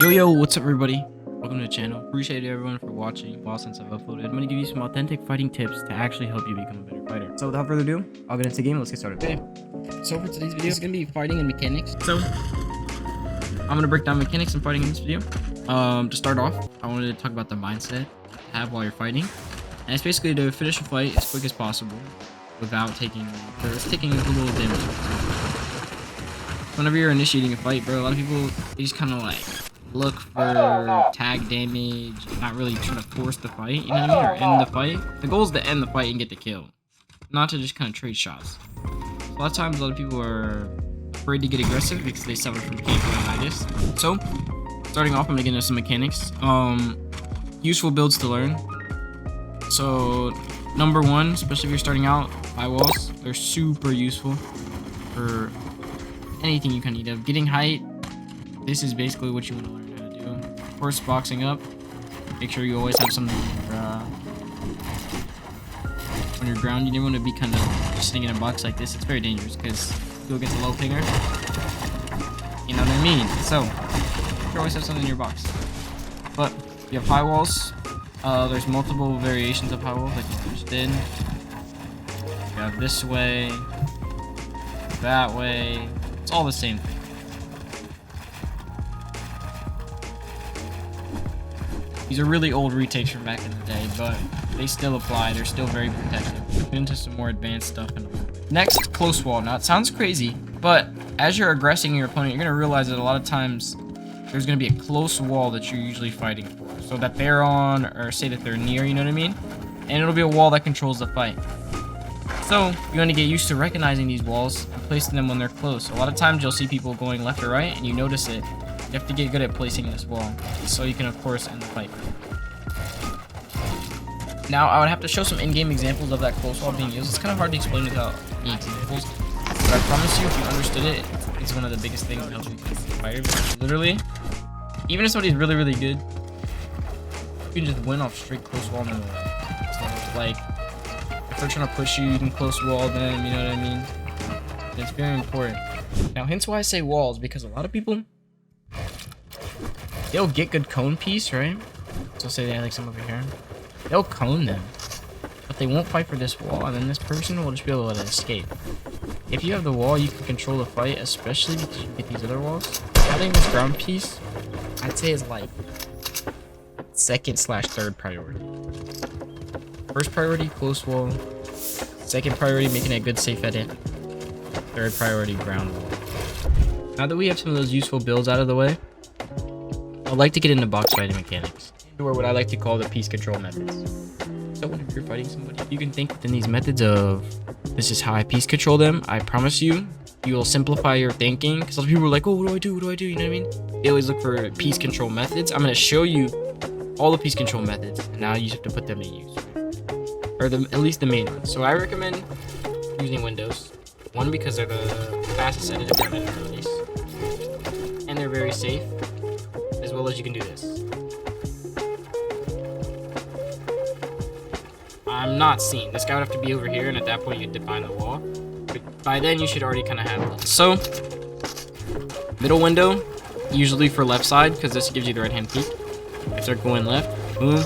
Yo, what's up everybody? Welcome to the channel. Appreciate everyone for watching. A while since I've uploaded. I'm going to give you some authentic fighting tips to actually help you become a better fighter. So without further ado, I'll get into the game. Let's get started. Okay, so for today's video, it's going to be fighting and mechanics. So I'm going to break down mechanics and fighting in this video. To start off, I wanted to talk about the mindset to have while you're fighting. And it's basically to finish a fight as quick as possible without taking a little damage. Whenever you're initiating a fight, bro, a lot of people, they just kind of like look for tag damage, not really trying to force the fight, you know what I mean, or end the fight. The goal is to end the fight and get the kill, not to just kind of trade shots. A lot of times, a lot of people are afraid to get aggressive because they suffer from gameplay. So, starting off, I'm gonna get into some mechanics. Useful builds to learn. So, number one, especially if you're starting out, high walls, they're super useful for anything you can need of. Getting height, this is basically what you want to learn how to do. Of course, boxing up, make sure you always have something on your ground. You never want to be kind of just sitting in a box like this. It's very dangerous because you'll get the low pinger. You know what I mean? So, you always have something in your box. But you have high walls. There's multiple variations of high walls, like you just did. You have this way, that way. It's all the same thing. These are really old retakes from back in the day, but they still apply. They're still very protective. Get into some more advanced stuff in a moment. Next, close wall. Now, it sounds crazy, but as you're aggressing your opponent, you're going to realize that a lot of times there's going to be a close wall that you're usually fighting for. So that they're on, or say that they're near, you know what I mean? And it'll be a wall that controls the fight. So, you want to get used to recognizing these walls and placing them when they're close. A lot of times you'll see people going left or right and you notice it. You have to get good at placing this wall so you can, of course, end the fight. Now, I would have to show some in-game examples of that close wall being used. It's kind of hard to explain without any examples. But I promise you, if you understood it, it's one of the biggest things that helps you become a fighter. Because literally, even if somebody's really, really good, you can just win off straight close wall no way. So, like, if they're trying to push you, you can close wall them, you know what I mean? It's very important. Now, hence why I say walls, because a lot of people, they'll get good cone piece, right? So say they have like some over here. They'll cone them, but they won't fight for this wall, and then this person will just be able to escape. If you have the wall, you can control the fight, especially because you get these other walls. Having this ground piece, I'd say is like second/third priority. First priority, close wall. Second priority, making a good safe edit. Third priority, ground wall. Now that we have some of those useful builds out of the way, I'd like to get into box fighting mechanics, or what I like to call the piece control methods. So whenever you're fighting somebody, you can think within these methods of, this is how I piece control them. I promise you, you will simplify your thinking. Because a lot of people are like, oh, what do I do? What do I do? You know what I mean? They always look for piece control methods. I'm going to show you all the piece control methods, and now you have to put them to use. Or at least the main ones. So I recommend using windows. One, because they're the fastest edited down in release. And they're very safe. As well as you can do this. I'm not seeing. This guy would have to be over here, and at that point you'd define the wall. But by then you should already kind of have it. So, middle window, usually for left side, because this gives you the right hand peek. If they're going left, boom.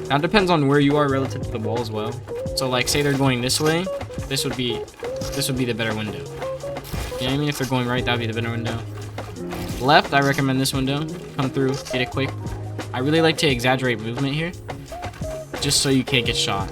Now it depends on where you are relative to the wall as well. So like say they're going this way, this would be the better window. You know what I mean? If they're going right, that would be the better window. Left, I recommend this window. Come through, get it quick. I really like to exaggerate movement here, just so you can't get shot.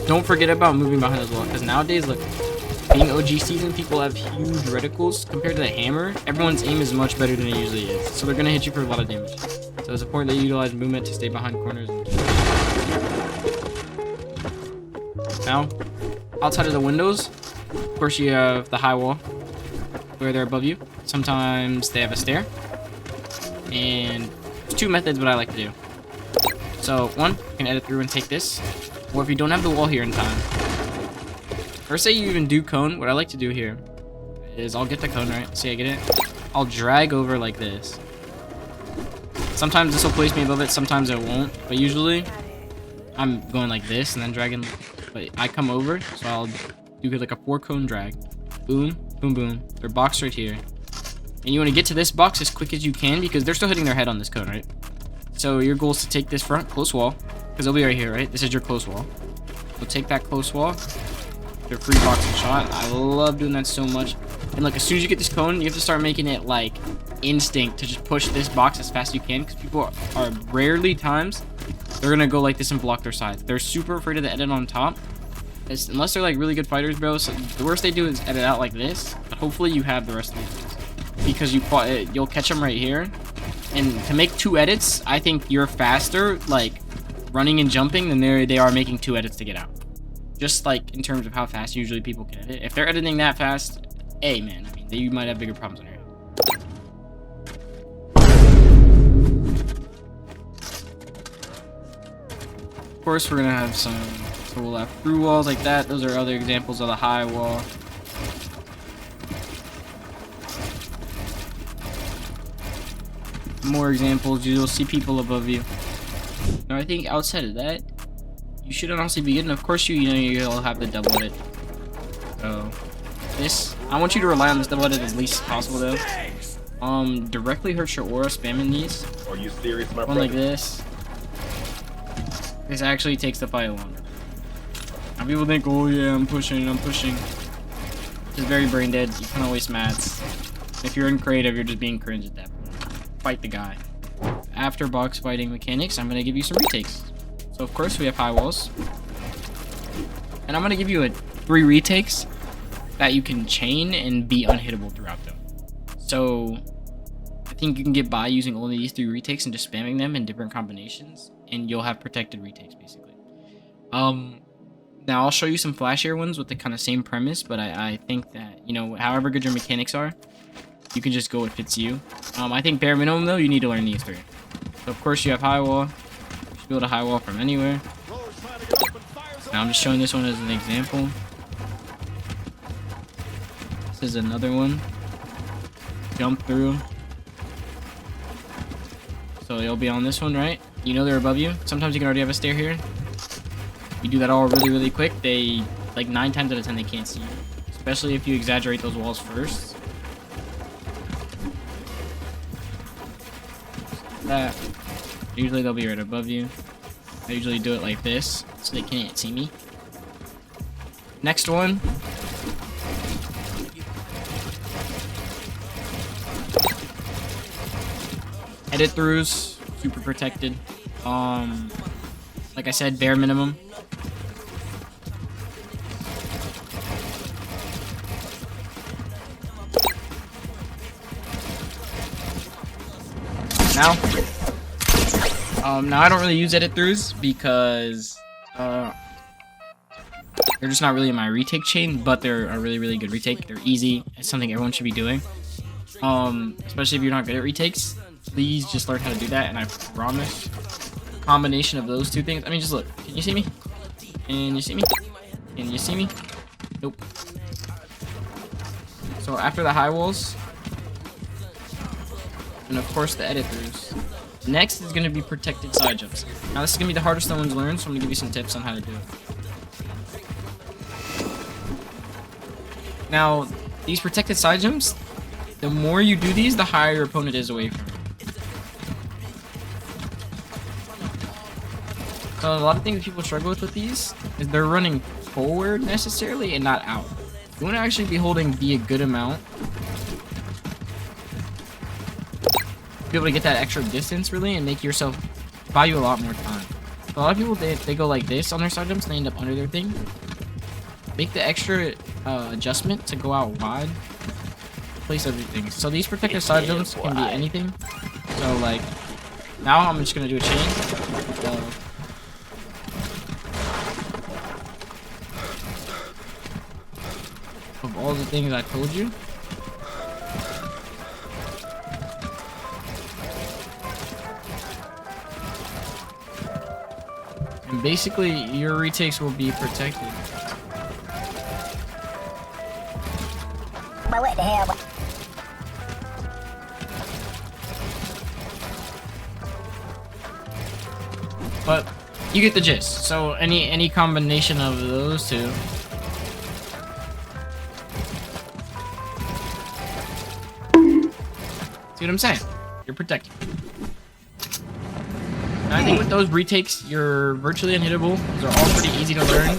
Don't forget about moving behind as well, because nowadays, look, being OG season, people have huge reticles. Compared to the hammer, everyone's aim is much better than it usually is. So they're going to hit you for a lot of damage. So it's important that you utilize movement to stay behind corners. Now, outside of the windows, of course you have the high wall, where they're above you. Sometimes they have a stair. And there's two methods what I like to do. So, one, you can edit through and take this. Or if you don't have the wall here in time, or say you even do cone, what I like to do here is I'll get the cone, right? See, I get it? I'll drag over like this. Sometimes this will place me above it, sometimes it won't. But usually, I'm going like this and then dragging. But I come over, so I'll do like a 4-cone drag. Boom, boom, boom. They're boxed right here. And you want to get to this box as quick as you can because they're still hitting their head on this cone, right? So your goal is to take this front close wall because they'll be right here, right? This is your close wall. So take that close wall. Their free boxing shot. I love doing that so much. And look, as soon as you get this cone, you have to start making it like instinct to just push this box as fast as you can because people are rarely times they're gonna go like this and block their sides. They're super afraid of the edit on top. Unless they're like really good fighters, bro. So the worst they do is edit out like this. But hopefully you have the rest of it because you'll catch them right here. And to make 2 edits, I think you're faster like running and jumping than they are making 2 edits to get out. Just like in terms of how fast usually people can edit. If they're editing that fast, hey man, I mean, you might have bigger problems on your hands. Of course, we're gonna have some. So we'll have through walls like that. Those are other examples of the high wall. More examples. You'll see people above you. Now I think outside of that, you should honestly be good. And of course, you'll have the double edit. So this, I want you to rely on this double edit as least as possible though. Directly hurts your aura spamming these. Are you serious, my brother? One like this. This actually takes the fight longer. Now people think, oh yeah, I'm pushing. It's very brain dead. You can't waste mats. If you're in creative, you're just being cringe at that point. Fight the guy. After box fighting mechanics, I'm gonna give you some retakes. So of course we have high walls. And I'm gonna give you 3 retakes that you can chain and be unhittable throughout them. So I think you can get by using only these 3 retakes and just spamming them in different combinations. And you'll have protected retakes basically. Now I'll show you some flashier ones with the kind of same premise, but I think that, however good your mechanics are, you can just go what fits you. I think bare minimum though, you need to learn these 3. So of course you have high wall. You should build a high wall from anywhere. Now I'm just showing this one as an example. This is another one. Jump through. So you'll be on this one, right? You know they're above you. Sometimes you can already have a stair here. You do that all really quick, they, like 9 times out of 10, they can't see you. Especially if you exaggerate those walls first. That. Usually they'll be right above you. I usually do it like this, so they can't see me. Next one. Edit throughs, super protected. Like I said, bare minimum. Now I don't really use edit throughs because they're just not really in my retake chain, but they're a really good retake. They're easy. It's something everyone should be doing. Especially if you're not good at retakes. Please just learn how to do that, and I promise combination of those 2 things. I mean, just look. Can you see me? Can you see me? Can you see me? Nope. So after the high walls, and of course the edit throughs, next is going to be protected side jumps. Now this is going to be the hardest one to learn, so I'm going to give you some tips on how to do it. Now, these protected side jumps, the more you do these, the higher your opponent is away from you. So a lot of things people struggle with these is they're running forward necessarily and not out. You want to actually be holding B a good amount. Be able to get that extra distance really and make yourself buy you a lot more time. So a lot of people they go like this on their side jumps and they end up under their thing. Make the extra adjustment to go out wide. Place everything. So these protected side jumps can be anything. So like now I'm just gonna do a chain. Of all the things I told you. And basically, your retakes will be protected. But what the hell? But you get the gist. So any combination of those 2. See what I'm saying? You're protected. And I think with those retakes, you're virtually unhittable. They're all pretty easy to learn.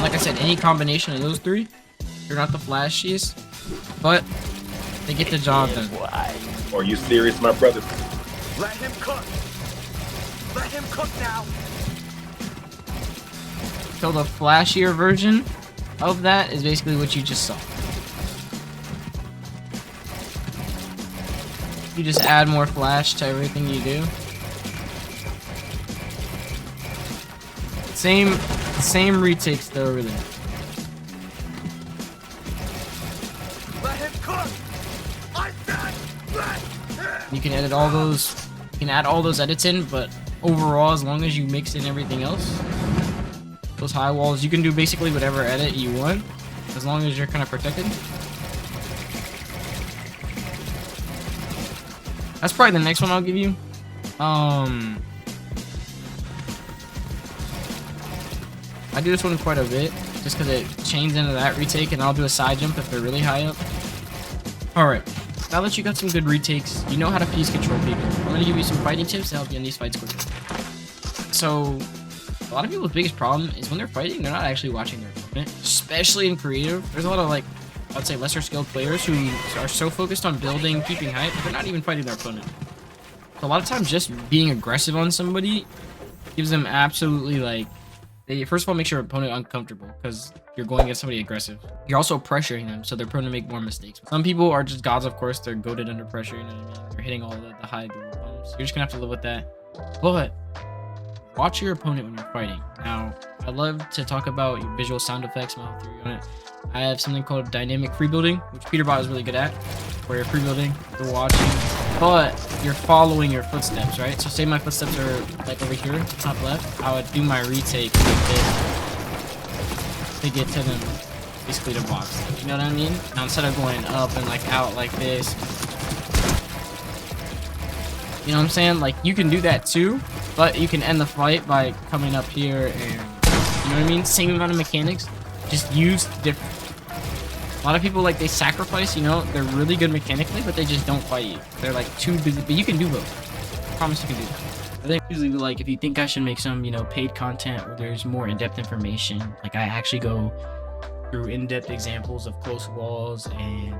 Like I said, any combination of those three, you're not the flashiest, but they get the job done. Are you serious, my brother? Let him cook. Let him cook now. So the flashier version of that is basically what you just saw. You just add more flash to everything you do. Same retakes though over there. Let him cook. I said let him. You can edit all those. You can add all those edits in, but overall, as long as you mix in everything else, those high walls, you can do basically whatever edit you want, as long as you're kind of protected. That's probably the next one I'll give you. I do this one quite a bit, just because it chains into that retake, and I'll do a side jump if they're really high up. Alright, now that you got some good retakes, you know how to piece control people. I'm going to give you some fighting tips to help you in these fights quickly. So, a lot of people's biggest problem is when they're fighting, they're not actually watching their opponent, especially in creative. There's a lot of, like, I'd say lesser skilled players who are so focused on building, keeping height, they're not even fighting their opponent. So a lot of times just being aggressive on somebody gives them absolutely, like, first of all, make your opponent uncomfortable because you're going against somebody aggressive. You're also pressuring them, so they're prone to make more mistakes. Some people are just gods, of course. They're goated under pressure, you know what I mean? They're hitting all the high dual bumps. You're just gonna have to live with that. But watch your opponent when you're fighting. Now, I love to talk about your visual sound effects, my theory on it. I have something called dynamic free building, which Peterbot is really good at, where you're free building, you're watching, but you're following your footsteps, right? So say my footsteps are like over here, top left, I would do my retake like this to get to them, basically to box them, you know what I mean? Now instead of going up and like out like this, you know what I'm saying? Like you can do that too, but you can end the fight by coming up here and, you know what I mean? Same amount of mechanics, just use different. A lot of people, like, they sacrifice, you know, they're really good mechanically, but they just don't fight you. They're, like, too busy, but you can do both. I promise you can do that. I think usually, like, if you think I should make some, you know, paid content where there's more in-depth information, like, I actually go through in-depth examples of close walls and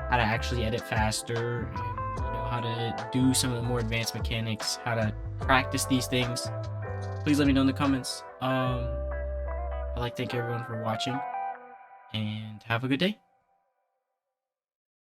how to actually edit faster and, you know, how to do some of the more advanced mechanics, how to practice these things, please let me know in the comments. I'd like to thank everyone for watching, and have a good day.